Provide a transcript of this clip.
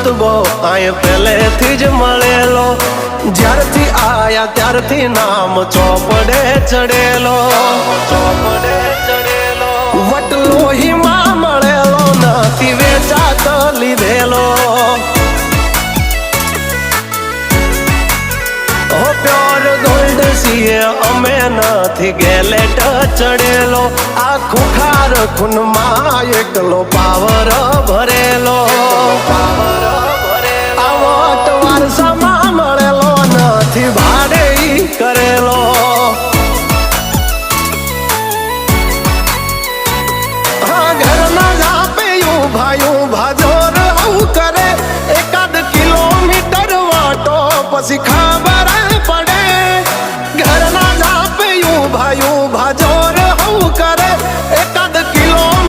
રુતબો આય પહેલેથી જ મળેલો, જ્યારથી આયા ત્યારથી નામ ચોપડે ચડેલો, ચોપડે ચડેલો. વટલોહીમાં મળેલો નથી વેચાત લીધેલો, પ્યોર ગોલ્ડ સીએ અમે નથી ગેલેટ ચડેલો, આ ખુખાર ખૂનમાં એકલો પાવર ભરેલો, પાવર ભરેલો. આ વટ વારસામાં મળેલો નથી ભાડે કરેલો, હા ઘરના જ આપે ભાઈ